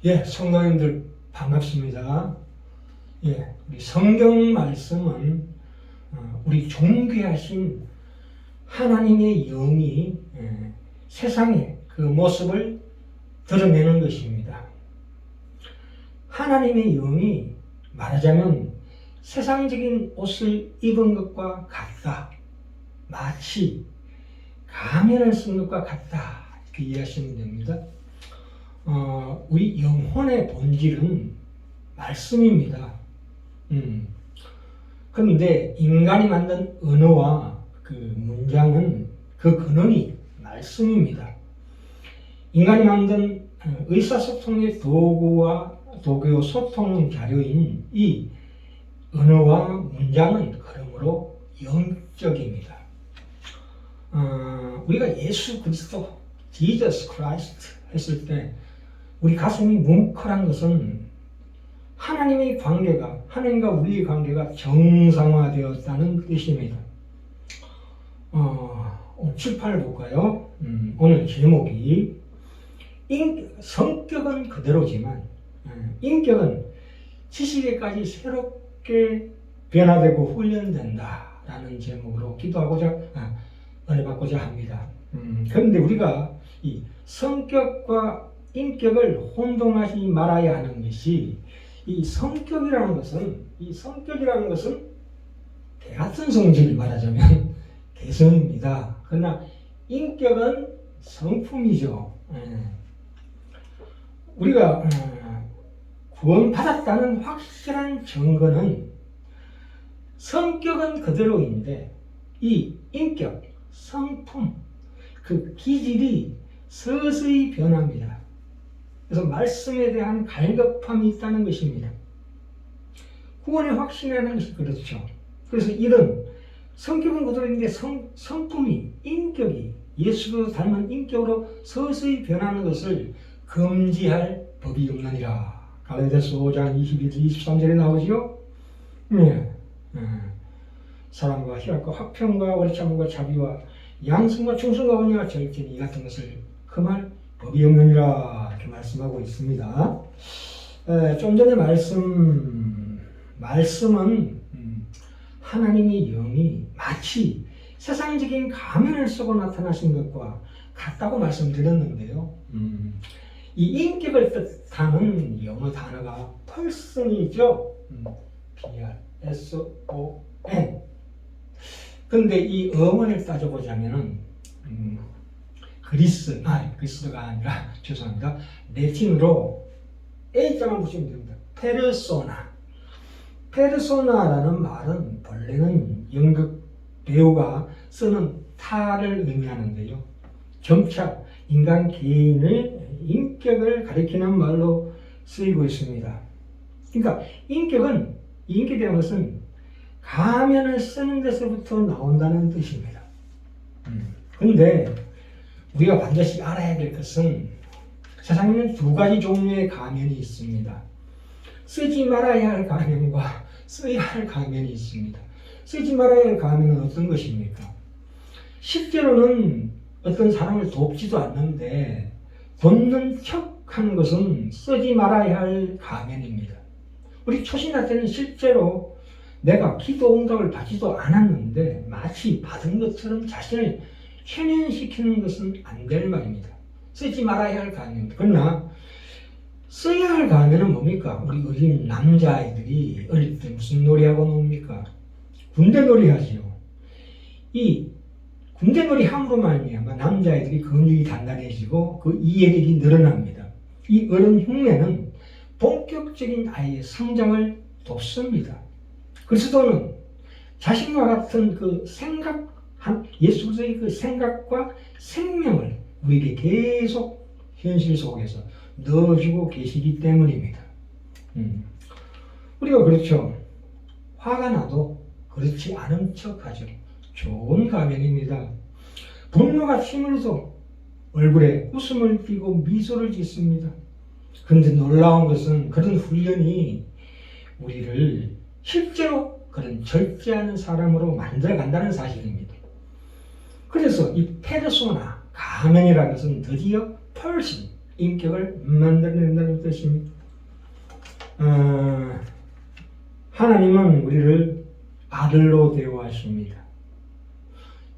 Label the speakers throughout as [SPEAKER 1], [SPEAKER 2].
[SPEAKER 1] 예, 성도님들 반갑습니다. 예, 우리 성경 말씀은 우리 존귀하신 하나님의 영이 세상의 그 모습을 드러내는 것입니다. 하나님의 영이 말하자면 세상적인 옷을 입은 것과 같다. 마치 가면을 쓴 것과 같다. 이렇게 이해하시면 됩니다. 우리 영혼의 본질은 말씀입니다. 그런데 인간이 만든 언어와 그 문장은 그 근원이 말씀입니다. 인간이 만든 의사소통의 도구요 소통 자료인 이 언어와 문장은 그러므로 영적입니다. 우리가 예수 그리스도, Jesus Christ 했을 때 우리 가슴이 뭉클한 것은 하나님의 관계가, 하나님과 우리의 관계가 정상화되었다는 뜻입니다. 오늘 7~8 볼까요? 오늘 제목이 성격은 그대로지만 인격은 지식에까지 새롭게 변화되고 훈련된다 라는 제목으로 기도하고자 은혜 받고자 합니다. 그런데 우리가 이 성격과 인격을 혼동하지 말아야 하는 것이 이 성격이라는 것은 대같은 성질을 말하자면 개성입니다. 그러나 인격은 성품이죠. 우리가 구원받았다는 확실한 증거는 성격은 그대로인데 이 인격, 성품, 그 기질이 서서히 변합니다. 그래서 말씀에 대한 갈급함이 있다는 것입니다. 구원의 확신이라는 것이 그렇죠. 그래서 이런 성격은 그대로인데 성품이, 인격이 예수로 닮은 인격으로 서서히 변하는 것을 금지할 법이 없느니라. 갈라디아서 5장 22-23절에 나오지요. 사랑과 희락과 화평과 오래참음과 자비와 양성과 충성과 온유와 절제는 이 같은 것을 금할 법이 없느니라 이렇게 말씀하고 있습니다. 좀 전에 말씀은 하나님의 영이 마치 세상적인 가면을 쓰고 나타나신 것과 같다고 말씀드렸는데요. 이 인격을 뜻하는 영어 단어가 person이죠. P-R-S-O-N. 근데 이 어원을 따져보자면은 그리스도가 아니라 죄송합니다. 레틴으로 A자만 보시면 됩니다. 페르소나라는 말은 본래는 연극 배우가 쓰는 탈을 의미하는데요. 점차 인간 개인의 인격을 가리키는 말로 쓰이고 있습니다. 그러니까 인격이라는 것은 가면을 쓰는 데서부터 나온다는 뜻입니다. 그런데 우리가 반드시 알아야 될 것은 세상에는 두 가지 종류의 가면이 있습니다. 쓰지 말아야 할 가면과 써야 할 가면이 있습니다. 쓰지 말아야 할 가면은 어떤 것입니까? 실제로는 어떤 사람을 돕지도 않는데 돕는 척 하는 것은 쓰지 말아야 할 가면입니다. 우리 초신자 때는 실제로 내가 기도 응답을 받지도 않았는데 마치 받은 것처럼 자신을 현현시키는 것은 안 될 말입니다. 쓰지 말아야 할 가면입니다. 그러나 써야 할 가면은 뭡니까? 우리 어린 남자아이들이 어릴 때 무슨 놀이하고 놉니까? 군대놀이 하지요. 이 군대놀이 함으로 말미암아 남자아이들이 근육이 단단해지고 그 이해력이 늘어납니다. 이 어른 흉내는 본격적인 아이의 성장을 돕습니다. 그리스도는 자신과 같은 그 예수 그리스도의 그 생각과 생명을 우리에게 계속 현실 속에서 넣어주고 계시기 때문입니다. 우리가 그렇죠. 화가 나도 그렇지 않은 척하죠. 좋은 가면입니다. 분노가 치밀어도 얼굴에 웃음을 띠고 미소를 짓습니다. 그런데 놀라운 것은 그런 훈련이 우리를 실제로 그런 절제하는 사람으로 만들어간다는 사실입니다. 그래서 이 페르소나, 가면이라는 것은 드디어 person, 인격을 만들어낸다는 뜻입니다. 하나님은 우리를 아들로 대우하십니다.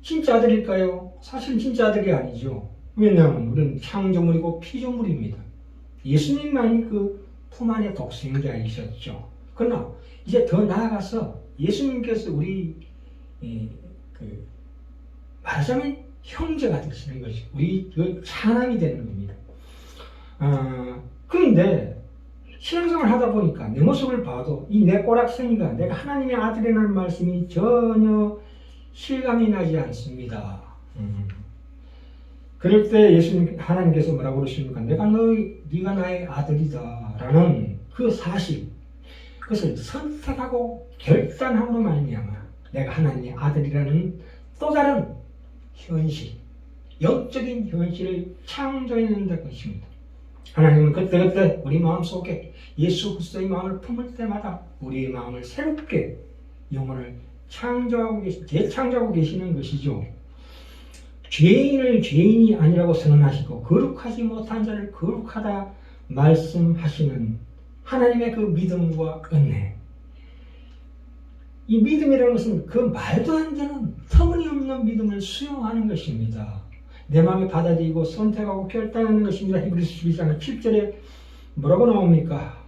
[SPEAKER 1] 진짜 아들일까요? 사실 진짜 아들이 아니죠. 왜냐하면 우리는 창조물이고 피조물입니다. 예수님만이 그 품 안의 독생자이셨죠. 그러나 이제 더 나아가서 예수님께서 우리 말하자면 형제가 되시는 것이 우리 그 차남이 되는 겁니다. 그런데 신앙생활을 하다 보니까 내 모습을 봐도 이 내 꼬락서니가 내가 하나님의 아들이라는 말씀이 전혀 실감이 나지 않습니다. 그럴 때 하나님께서 뭐라고 그러십니까? 네가 나의 아들이다라는 그 사실, 그것을 선택하고 결단함으로 말미암아 내가 하나님의 아들이라는 또 다른 현실, 영적인 현실을 창조해낸다는 것입니다. 하나님은 그때그때 우리 마음속에 예수 그리스도의 마음을 품을 때마다 우리의 마음을 새롭게 영혼을 재창조하고 계시는 것이죠. 죄인을 죄인이 아니라고 선언하시고 거룩하지 못한 자를 거룩하다 말씀하시는 하나님의 그 믿음과 은혜. 이 믿음이라는 것은 그 말도 안 되는 터무니없는 믿음을 수용하는 것입니다. 내 마음에 받아들이고 선택하고 결단하는 것입니다. 히브리서 12장 7절에 뭐라고 나옵니까?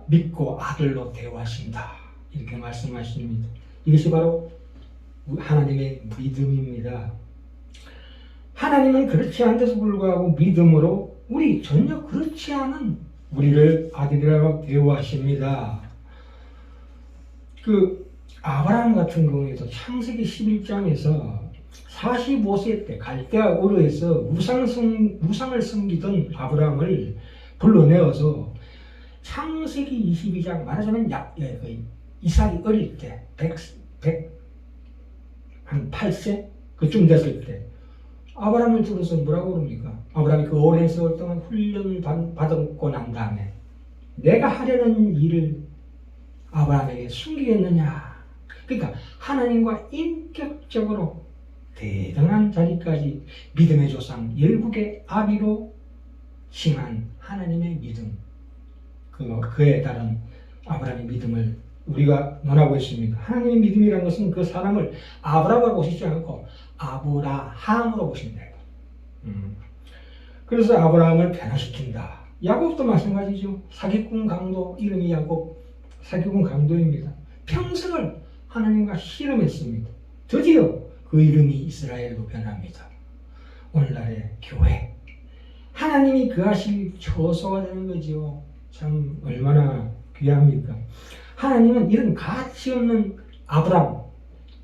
[SPEAKER 1] 믿고 아들로 대우하신다. 이렇게 말씀하십니다. 이것이 바로 하나님의 믿음입니다. 하나님은 그렇지 않은데도 불구하고 믿음으로 전혀 그렇지 않은 우리를 아들이라고 대우하십니다. 아브라함 같은 경우에도 창세기 11장에서 45세 때 갈대아 우르에서 우상을 섬기던 아브라함을 불러내어서 창세기 22장 말하자면 이삭이 어릴 때 한 8세 그쯤 됐을 때 아브라함을 들어서 뭐라고 그럽니까? 아브라함이 그 오랜 세월 동안 훈련을 받고 난 다음에 내가 하려는 일을 아브라함에게 숨기겠느냐? 그러니까 하나님과 인격적으로 대등한 자리까지 믿음의 조상 열국의 아비로 칭한 하나님의 믿음, 그에 따른 아브라함의 믿음을 우리가 논하고 있습니다. 하나님의 믿음이라는 것은 그 사람을 아브라함으로 보시지 않고 아브라함으로 보신다. 그래서 아브라함을 변화시킨다. 야곱도 마찬가지죠. 사기꾼 강도, 이름이 야곱, 사기꾼 강도입니다. 평생을 하나님과 씨름했습니다. 드디어 그 이름이 이스라엘로 변합니다. 오늘날의 교회, 하나님이 그 하실 처소가 되는 거죠. 참 얼마나 귀합니까? 하나님은 이런 가치 없는 아브람,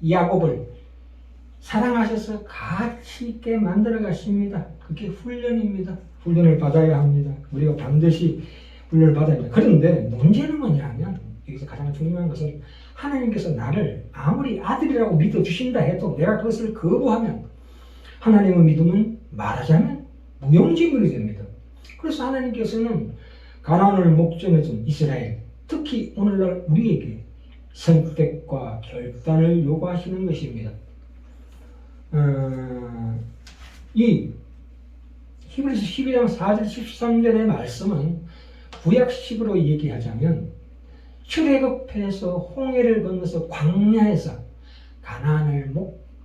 [SPEAKER 1] 야곱을 사랑하셔서 가치 있게 만들어 가십니다. 그게 훈련입니다. 훈련을 받아야 합니다. 우리가 반드시 훈련을 받아야 합니다. 그런데 문제는 뭐냐면 여기서 가장 중요한 것은 하나님께서 나를 아무리 아들이라고 믿어주신다 해도 내가 그것을 거부하면 하나님의 믿음은 말하자면 무용지물이 됩니다. 그래서 하나님께서는 가나안을 목전에 둔 이스라엘, 특히 오늘날 우리에게 선택과 결단을 요구하시는 것입니다. 이 히브리서 12장 4절 13절의 말씀은 구약식으로 얘기하자면 출애굽해서 홍해를 건너서 광야에서 가나안을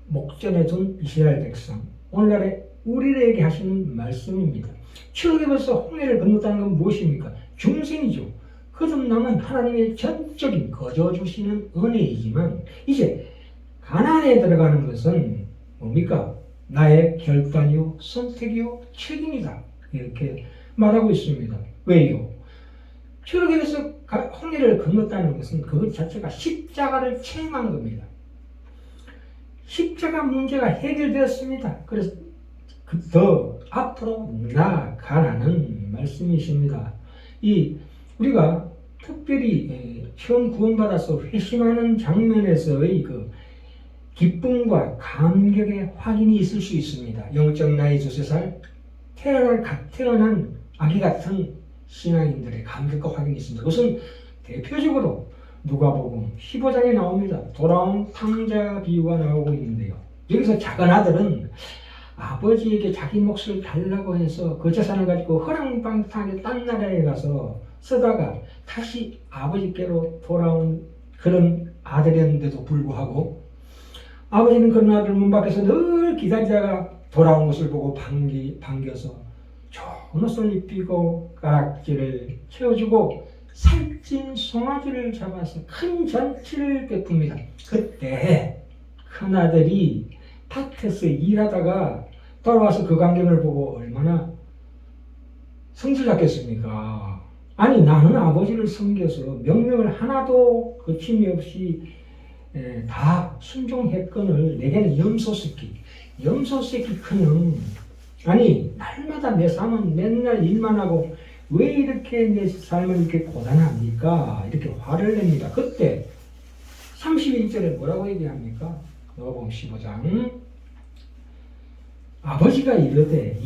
[SPEAKER 1] 목전에 둔 이스라엘 백성, 오늘날에 우리에게 하시는 말씀입니다. 출애굽해서 홍해를 건넜다는 건 무엇입니까? 중생이죠. 거듭남은 하나님의 전적인 거저 주시는 은혜이지만 이제 가나안에 들어가는 것은 뭡니까? 나의 결단이요, 선택이요, 책임이다. 이렇게 말하고 있습니다. 왜요? 출애굽에서 홍해를 건넜다는 것은 그것 자체가 십자가를 체험한 겁니다. 십자가 문제가 해결되었습니다. 그래서 더 앞으로 나아가라는 말씀이십니다. 우리가 특별히 처음 구원받아서 회심하는 장면에서의 그 기쁨과 감격의 확인이 있을 수 있습니다. 영적 나이 2~3살 태어난 아기 같은 신앙인들의 감격과 확인이 있습니다. 그것은 대표적으로 누가복음 15장에 나옵니다. 돌아온 탕자 비유가 나오고 있는데요. 여기서 작은 아들은 아버지에게 자기 몫을 달라고 해서 그 재산을 가지고 허랑방탕하게 딴 나라에 가서 쓰다가 다시 아버지께로 돌아온 그런 아들이었는데도 불구하고 아버지는 그런 아들 문 밖에서 늘 기다리다가 돌아온 것을 보고 반겨서 좋은 옷을 입히고 가락지를 채워주고 살찐 송아지를 잡아서 큰 잔치를 베풉니다. 그때 큰아들이 밭에서 일하다가 돌아와서 그 광경을 보고 얼마나 성질났겠습니까? 아니, 나는 아버지를 섬겨서 명령을 하나도 거침이 없이 다 순종했거늘 내게는 염소새끼 크는, 아니 날마다 내 삶은 맨날 일만 하고 왜 이렇게 내 삶을 이렇게 고단합니까? 이렇게 화를 냅니다. 그때 31절에 뭐라고 얘기합니까? 누가복음 15장 아버지가 이르되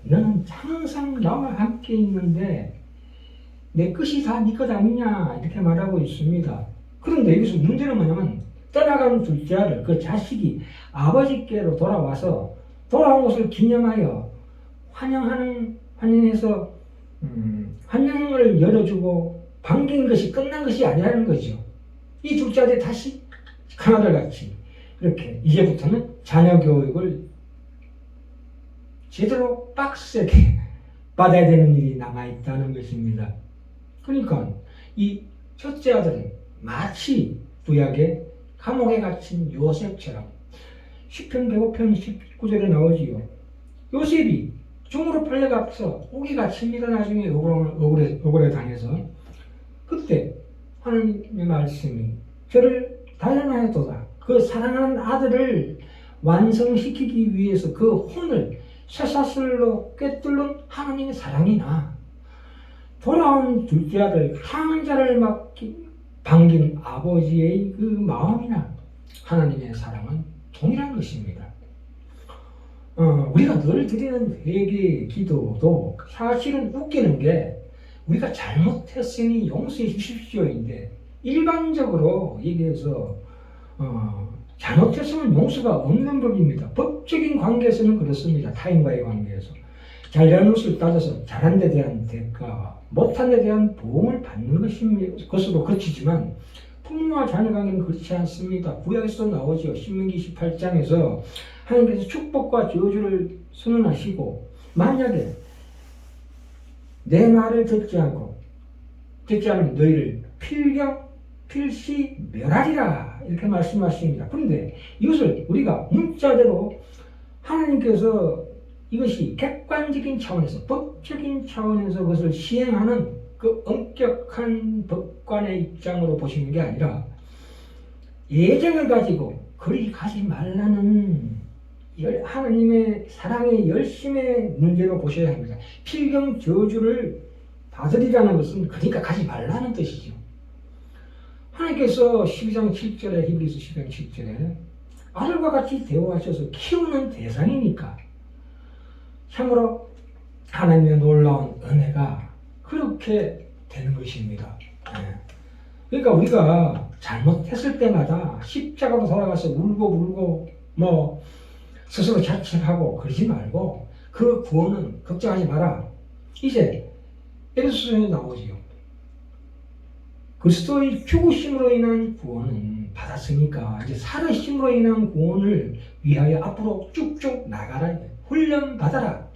[SPEAKER 1] 너는 항상 나와 함께 있는데 내 것이 다 네 것 아니냐 이렇게 말하고 있습니다. 그런데 여기서 문제는 뭐냐면 떠나가는 둘째 아들 그 자식이 아버지께로 돌아와서 돌아온 것을 기념하여 환영해서 환영을 열어주고 반긴 것이 끝난 것이 아니라는 거죠. 이 둘째 아들이 다시 큰아들같이 이렇게 이제부터는 자녀 교육을 제대로 빡세게 받아야 되는 일이 남아있다는 것입니다. 그러니까 이 첫째 아들은 마치 구약의 감옥에 갇힌 요셉처럼 시편 105편 19절에 나오지요. 요셉이 종으로 팔려가서 옥에 갇힙니다. 나중에 억울해 당해서. 그때 하나님의 말씀이 저를 단련하였도다. 그 사랑하는 아들을 완성시키기 위해서 그 혼을 쇠사슬로 꿰뚫는 하나님의 사랑이나 돌아온 둘째 아들 강한 자를 반긴 아버지의 그 마음이나 하나님의 사랑은 동일한 것입니다. 우리가 늘 드리는 회개 기도도 사실은 웃기는 게 우리가 잘못했으니 용서해 주십시오인데 일반적으로 얘기해서 잘못했으면 용서가 없는 법입니다. 법적인 관계에서는 그렇습니다. 타인과의 관계에서 잘잘못을 따져서 잘한 데 대한 대가 못한 데 대한 보응을 받는 것으로 그치지만 부모와 자녀 관계는 그렇지 않습니다. 구약에서도 나오죠. 신명기 28장에서 하나님께서 축복과 저주를 선언하시고 만약에 내 말을 듣지 않으면 너희를 필시 멸하리라 이렇게 말씀하십니다. 그런데 이것을 우리가 문자대로 하나님께서 이것이 객관적인 차원에서 법적인 차원에서 그것을 시행하는 그 엄격한 법관의 입장으로 보시는 게 아니라 예정을 가지고 그리 가지 말라는 하나님의 사랑의 열심의 문제로 보셔야 합니다. 필경 저주를 받으리라는 것은 그러니까 가지 말라는 뜻이죠. 하나님께서 12장 7절에 히브리서 12장 7절에 아들과 같이 대우하셔서 키우는 대상이니까 참으로 하나님의 놀라운 은혜가 그렇게 되는 것입니다. 그러니까 우리가 잘못했을 때마다 십자가로 돌아가서 울고 스스로 자책하고 그러지 말고 그 구원은 걱정하지 마라. 이제 에베소서에 나오지요. 그리스도의 죽으심으로 인한 구원은 받았으니까 이제 살으심으로 인한 구원을 위하여 앞으로 쭉쭉 나가라. 훈련 받아라.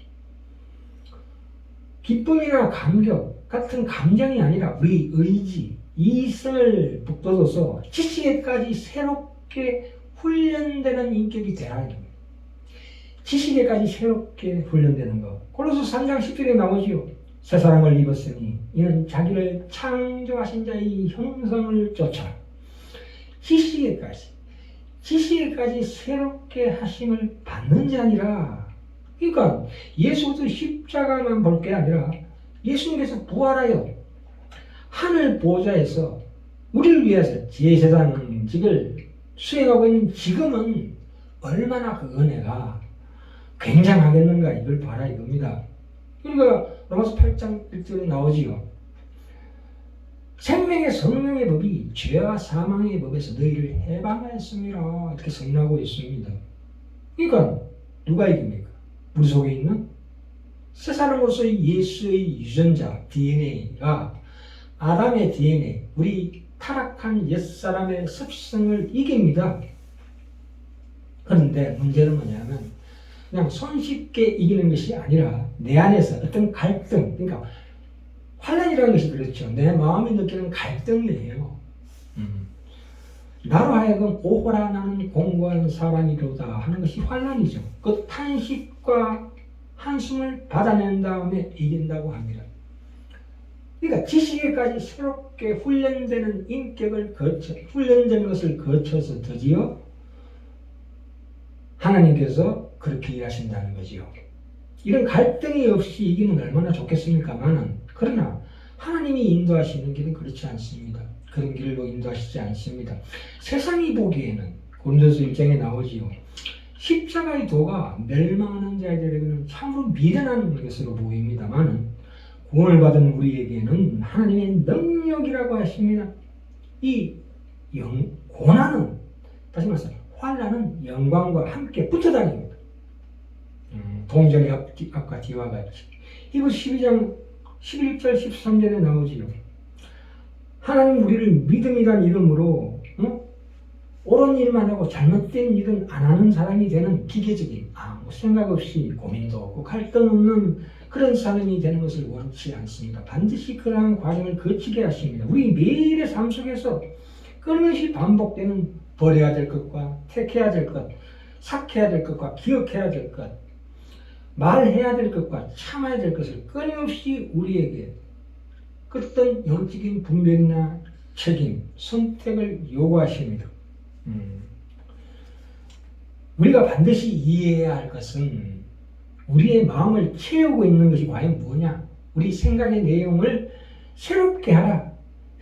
[SPEAKER 1] 기쁨이나 감격 같은 감정이 아니라 우리 의지, 이성을 북돋워서 지식에까지 새롭게 훈련되는 인격이 되라. 지식에까지 새롭게 훈련되는 것. 골로새 3장 10절에 나오지요. 새 사람을 입었으니 이는 자기를 창조하신 자의 형상을 쫓아 지식에까지 새롭게 하심을 받는 자니라. 그러니까 예수도 십자가만 볼 게 아니라 예수님께서 부활하여 하늘 보좌에서 우리를 위해서 제사장직을 수행하고 있는 지금은 얼마나 그 은혜가 굉장하겠는가 이걸 봐라 이겁니다. 그러니까 로마서 8장 1절에 나오지요. 생명의 성령의 법이 죄와 사망의 법에서 너희를 해방하였습니다. 이렇게 선언하고 있습니다. 그러니까 누가 이깁니까? 우리 속에 있는 새 사람으로서의 예수의 유전자 DNA가 아담의 DNA, 우리 타락한 옛사람의 습성을 이깁니다. 그런데 문제는 뭐냐면 그냥 손쉽게 이기는 것이 아니라 내 안에서 어떤 갈등, 그러니까 환란이라는 것이 그렇죠. 내 마음이 느끼는 갈등이에요. 나로 하여금 오호라 나는 공고한 사람이로다 하는 것이 환란이죠. 그 탄식과 한숨을 받아낸 다음에 이긴다고 합니다. 그러니까 지식에까지 새롭게 훈련되는 인격을 훈련된 것을 거쳐서 드디어 하나님께서 그렇게 일하신다는 거지요. 이런 갈등이 없이 이기면 얼마나 좋겠습니까만은, 그러나 하나님이 인도하시는 길은 그렇지 않습니다. 그런 길로 인도하시지 않습니다. 세상이 보기에는 고린도서 1장에 나오지요. 십자가의 도가 멸망하는 자들에게는 참으로 미련한 것으로 보입니다만 구원을 받은 우리에게는 하나님의 능력이라고 하십니다. 이 고난은, 다시 말해서 환난은 영광과 함께 붙어 다닙니다. 동전의 앞과 뒤와 같이. 히브리서 12장 11절 13절에 나오지요. 하나님 우리를 믿음이란 이름으로 옳은 일만 하고 잘못된 일은 안 하는 사람이 되는 기계적인 아무 생각 없이 고민도 없고 갈등 없는 그런 사람이 되는 것을 원치 않습니다. 반드시 그러한 과정을 거치게 하십니다. 우리 매일의 삶 속에서 끊임없이 반복되는 버려야 될 것과 택해야 될 것, 삭해야 될 것과 기억해야 될 것, 말해야 될 것과 참아야 될 것을 끊임없이 우리에게 어떤 영적인 분별이나 책임, 선택을 요구하십니다. 우리가 반드시 이해해야 할 것은 우리의 마음을 채우고 있는 것이 과연 뭐냐? 우리 생각의 내용을 새롭게 하라.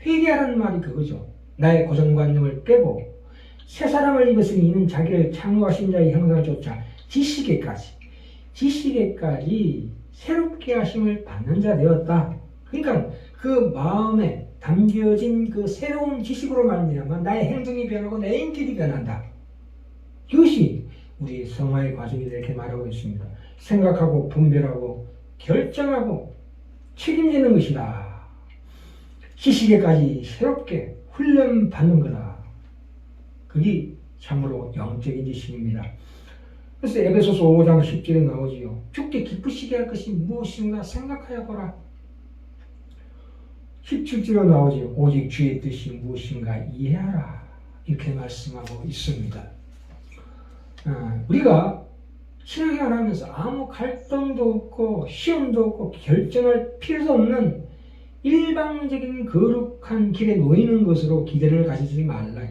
[SPEAKER 1] 회개하라는 말이 그거죠. 나의 고정관념을 깨고 새 사람을 입었으니 이는 자기를 창조하신 자의 형상을 쫓아 지식에까지 새롭게 하심을 받는 자 되었다. 그러니까 그 마음에 담겨진 그 새로운 지식으로 말미암아 나의 행동이 변하고 내 인격이 변한다. 이것이 우리 성화의 과정이다 이렇게 말하고 있습니다. 생각하고 분별하고 결정하고 책임지는 것이다. 지식에까지 새롭게 훈련받는 거다. 그게 참으로 영적인 지식입니다. 그래서 에베소서 5장 10절에 나오지요. 주께 기쁘시게 할 것이 무엇인가 생각하여 보라. 17절에 나오지요. 오직 주의 뜻이 무엇인가 이해하라. 이렇게 말씀하고 있습니다. 우리가 신앙생활 하면서 아무 갈등도 없고 시험도 없고 결정할 필요도 없는 일방적인 거룩한 길에 놓이는 것으로 기대를 가지지 말라.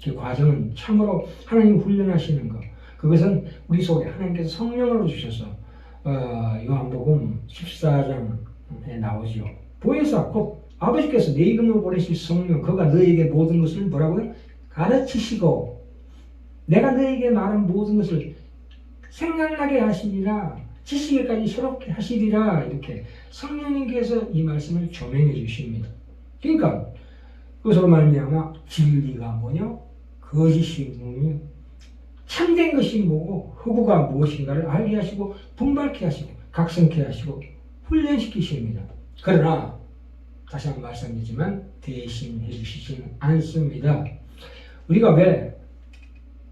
[SPEAKER 1] 그 과정은 참으로 하나님 훈련하시는 것. 그것은 우리 속에 하나님께서 성령으로 주셔서 요한복음 14장에 나오지요. 보혜사 곧 아버지께서 내 이름으로 보내실 성령 그가 너에게 모든 것을 뭐라고요? 가르치시고 내가 너에게 말한 모든 것을 생각나게 하시리라. 지식에까지 새롭게 하시리라. 이렇게 성령님께서 이 말씀을 조명해 주십니다. 그러니까 그것으로 말미암아 진리가 뭐냐? 거짓이 뭐냐? 참된 것이 뭐고 허구가 무엇인가를 알게 하시고 분별케 하시고 각성케 하시고 훈련시키십니다. 그러나 다시 한번 말씀드리지만 대신해 주시지는 않습니다. 우리가 왜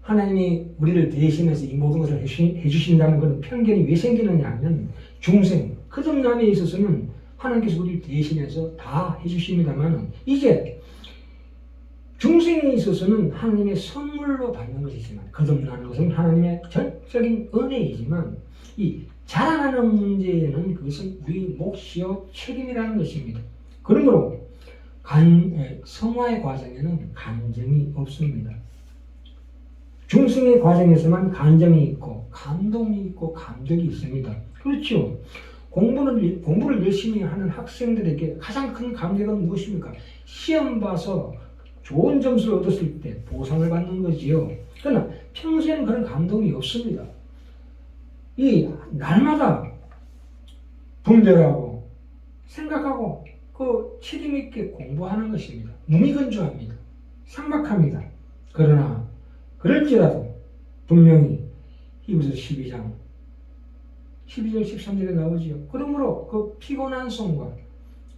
[SPEAKER 1] 하나님이 우리를 대신해서 이 모든 것을 해주신다는 그런 편견이 왜 생기느냐 하면 중생, 거듭남에 있어서는 하나님께서 우리를 대신해서 다 해주십니다만 이제 중생에 있어서는 하나님의 선물로 받는 것이지만 거듭나는 것은 하나님의 전적인 은혜이지만 이 자라나는 문제에는 그것은 우리 몫이요 책임이라는 것입니다. 그러므로 성화의 과정에는 감정이 없습니다. 중생의 과정에서만 감정이 있고 감동이 있고 감격이 있습니다. 그렇죠. 공부를 열심히 하는 학생들에게 가장 큰 감격은 무엇입니까? 시험 봐서 좋은 점수를 얻었을 때 보상을 받는 거지요. 그러나 평소에는 그런 감동이 없습니다. 이 날마다 분별하고 생각하고 그 책임 있게 공부하는 것입니다. 무미건조합니다. 삭막합니다. 그러나 그럴지라도 분명히 히브리서 12장 12절 13절에 나오지요. 그러므로 그 피곤한 손과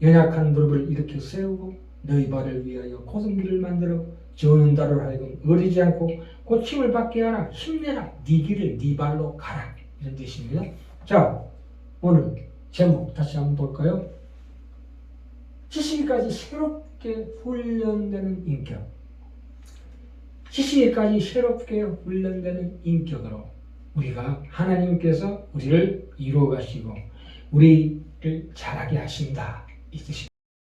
[SPEAKER 1] 연약한 무릎을 일으켜 세우고 너희 발을 위하여 곧은 길을 만들어 저는 자를 하여금 어리지 않고 고침을 받게 하라. 힘내라. 네 길을 네 발로 가라. 이런 뜻입니다. 자, 오늘 제목 다시 한번 볼까요? 지식이까지 새롭게 훈련되는 인격. 지식이까지 새롭게 훈련되는 인격으로 우리가 하나님께서 우리를 이루어 가시고 우리를 자라게 하신다. 이 뜻입니다.